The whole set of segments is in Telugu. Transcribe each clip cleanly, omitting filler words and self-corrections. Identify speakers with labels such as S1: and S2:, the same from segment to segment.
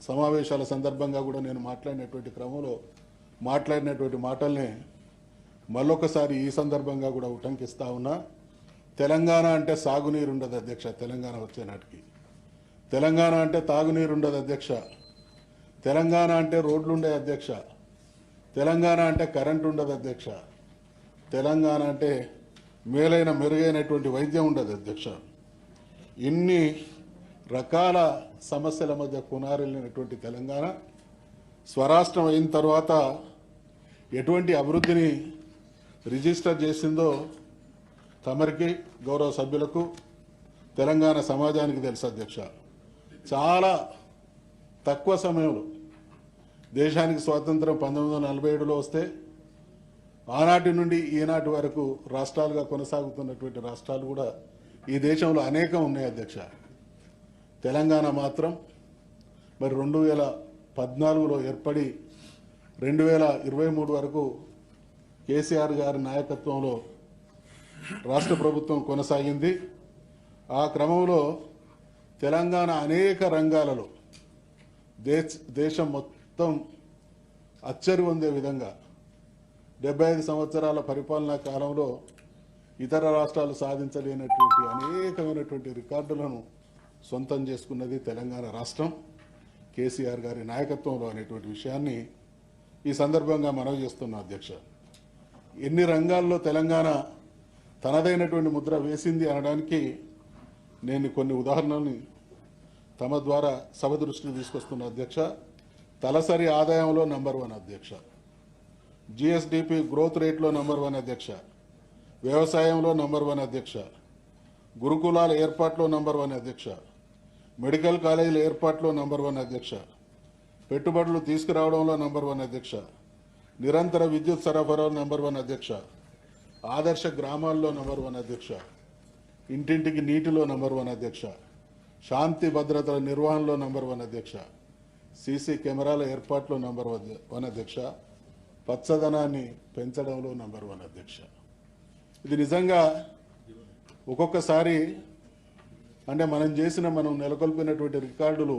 S1: సమావేశాల సందర్భంగా కూడా నేను మాట్లాడినటువంటి క్రమంలో మాట్లాడినటువంటి మాటల్ని మళ్ళొకసారి ఈ సందర్భంగా కూడా ఉటంకిస్తా ఉన్నా. తెలంగాణ అంటే సాగునీరు ఉండదు అధ్యక్ష. తెలంగాణ వచ్చే నాటికి తెలంగాణ అంటే తాగునీరు ఉండదు అధ్యక్ష. తెలంగాణ అంటే రోడ్లు ఉండే అధ్యక్ష. తెలంగాణ అంటే కరెంటు ఉండదు అధ్యక్ష. తెలంగాణ అంటే మెరుగైనటువంటి వైద్యం ఉండదు అధ్యక్ష. ఇన్ని రకాల సమస్యల మధ్య కొనారెళ్ళినటువంటి తెలంగాణ స్వరాష్ట్రం అయిన తర్వాత ఎటువంటి అభివృద్ధిని రిజిస్టర్ చేసిందో తమరికి, గౌరవ సభ్యులకు, తెలంగాణ సమాజానికి తెలుసు అధ్యక్ష. చాలా తక్కువ సమయంలో దేశానికి స్వాతంత్రం 1947లో వస్తే ఆనాటి నుండి ఈనాటి వరకు రాష్ట్రాలుగా కొనసాగుతున్నటువంటి రాష్ట్రాలు కూడా ఈ దేశంలో అనేకం ఉన్నాయి అధ్యక్ష. తెలంగాణ మాత్రం మరి 2014లో ఏర్పడి 2023 వరకు కేసీఆర్ గారి నాయకత్వంలో రాష్ట్ర ప్రభుత్వం కొనసాగింది. ఆ క్రమంలో తెలంగాణ అనేక రంగాలలో దేశం మొత్తం అచ్చరి పొందే విధంగా 75 సంవత్సరాల పరిపాలనా కాలంలో ఇతర రాష్ట్రాలు సాధించలేనటువంటి అనేకమైనటువంటి రికార్డులను సొంతం చేసుకున్నది తెలంగాణ రాష్ట్రం కేసీఆర్ గారి నాయకత్వంలో అనేటువంటి విషయాన్ని ఈ సందర్భంగా మనవి చేస్తున్నా అధ్యక్ష. ఎన్ని రంగాల్లో తెలంగాణ తనదైనటువంటి ముద్ర వేసింది అనడానికి నేను కొన్ని ఉదాహరణల్ని తమ ద్వారా సభ దృష్టికి తీసుకొస్తున్న అధ్యక్ష. తలసరి ఆదాయంలో నంబర్ 1 అధ్యక్ష. జిఎస్డిపి గ్రోత్ రేట్లో నంబర్ 1 అధ్యక్ష. వ్యవసాయంలో నంబర్ 1 అధ్యక్ష. గురుకులాల ఏర్పాట్లో నంబర్ 1 అధ్యక్ష. మెడికల్ కాలేజీల ఏర్పాట్లో నంబర్ 1 అధ్యక్ష. పెట్టుబడులు తీసుకురావడంలో నంబర్ 1 అధ్యక్ష. నిరంతర విద్యుత్ సరఫరాలో నంబర్ 1 అధ్యక్ష. ఆదర్శ గ్రామాల్లో నంబర్ 1 అధ్యక్ష. ఇంటింటికి నీటిలో నంబర్ 1 అధ్యక్ష. శాంతి భద్రతల నిర్వహణలో నంబర్ 1 అధ్యక్ష. సీసీ కెమెరాల ఏర్పాట్లో నంబర్ 1 అధ్యక్ష. పచ్చదనాన్ని పెంచడంలో నంబర్ 1 అధ్యక్ష. ఇది నిజంగా ఒక్కొక్కసారి అంటే మనం నెలకొల్పినటువంటి రికార్డులు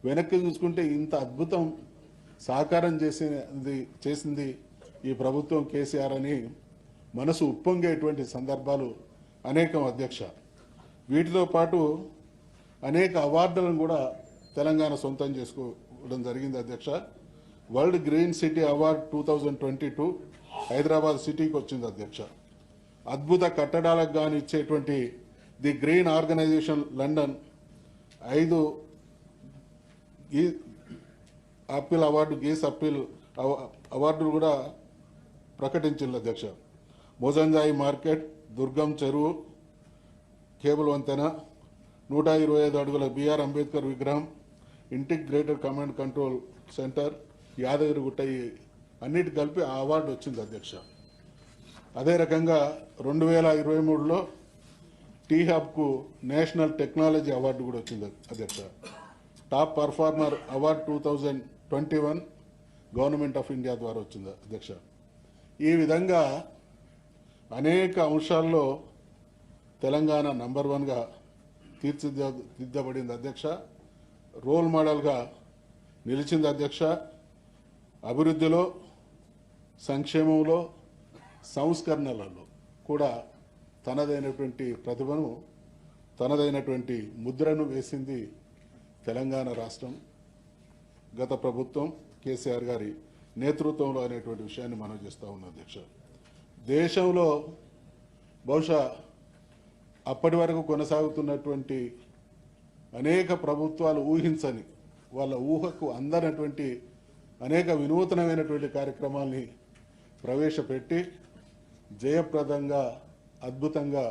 S1: వెనక్కి చూసుకుంటే ఇంత అద్భుతం సాకారం చేసింది ఈ ప్రభుత్వం కేసీఆర్ అని మనసు ఉప్పొంగేటువంటి సందర్భాలు అనేకం అధ్యక్ష. వీటితో పాటు అనేక అవార్డులను కూడా తెలంగాణ సొంతం చేసుకోవడం జరిగింది అధ్యక్ష. World green city award 2022 Hyderabad సిటీకి వచ్చింది అధ్యక్ష. అద్భుత కట్టడాలకు గాను ఇచ్చేటువంటి the green organisation London 5 appeal award, గీస్ అప్పీల్ అవార్డులు కూడా ప్రకటించింది అధ్యక్ష. మోజంజాయి మార్కెట్, దుర్గం చెరువు, కేబుల్ వంతెన, 125 అడుగుల బిఆర్ అంబేద్కర్ విగ్రహం, integrated command control centre, Yadagirigutta, అన్నిటి కలిపి ఆ అవార్డు వచ్చింది అధ్యక్ష. అదే రకంగా 2023లో టీ హబ్కు నేషనల్ టెక్నాలజీ అవార్డు కూడా వచ్చింది అధ్యక్ష. Top performer award 2021 government of India ద్వారా వచ్చింది అధ్యక్ష. ఈ విధంగా అనేక అంశాల్లో తెలంగాణ నంబర్ 1గా తీర్చిదిద్దబడింది అధ్యక్ష. రోల్ మోడల్గా నిలిచింది అధ్యక్ష. అభివృద్ధిలో, సంక్షేమంలో, సంస్కరణలలో కూడా తనదైనటువంటి ప్రతిభను, తనదైనటువంటి ముద్రను వేసింది తెలంగాణ రాష్ట్రం గత ప్రభుత్వం కేసీఆర్ గారి నేతృత్వంలో అనేటువంటి విషయాన్ని మనం చేస్తూ ఉన్నాం అధ్యక్ష. దేశంలో బహుశా అప్పటి వరకు కొనసాగుతున్నటువంటి అనేక ప్రభుత్వాలు ఊహించని, వాళ్ళ ఊహకు అందనటువంటి అనేక వినూతనమైనటువంటి కార్యక్రమాల్ని ప్రవేశపెట్టి జయప్రదంగా, అద్భుతంగా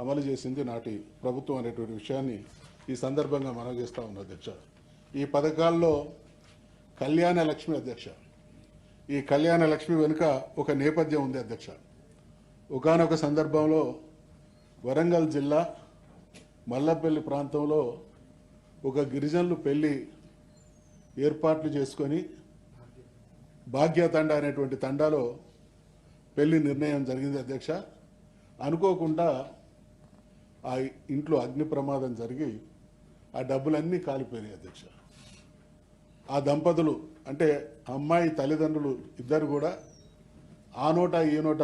S1: అమలు చేసింది నాటి ప్రభుత్వం అనేటువంటి విషయాన్ని ఈ సందర్భంగా మనం చేస్తూ ఉన్నాం అధ్యక్ష. ఈ పథకాల్లో కళ్యాణ లక్ష్మి అధ్యక్ష. ఈ కళ్యాణ లక్ష్మి వెనుక ఒక నేపథ్యం ఉంది అధ్యక్ష. ఒకానొక సందర్భంలో వరంగల్ జిల్లా మల్లపల్లి ప్రాంతంలో ఒక గిరిజనులు పెళ్లి ఏర్పాట్లు చేసుకొని భాగ్యతండ అనేటువంటి తండాలో పెళ్లి నిర్ణయం జరిగింది అధ్యక్ష. అనుకోకుండా ఆ ఇంట్లో అగ్ని ప్రమాదం జరిగి ఆ డబ్బులన్నీ కాలిపోయినాయి అధ్యక్ష. ఆ దంపతులు అంటే అమ్మాయి తల్లిదండ్రులు ఇద్దరు కూడా ఆ నోట ఈ నోట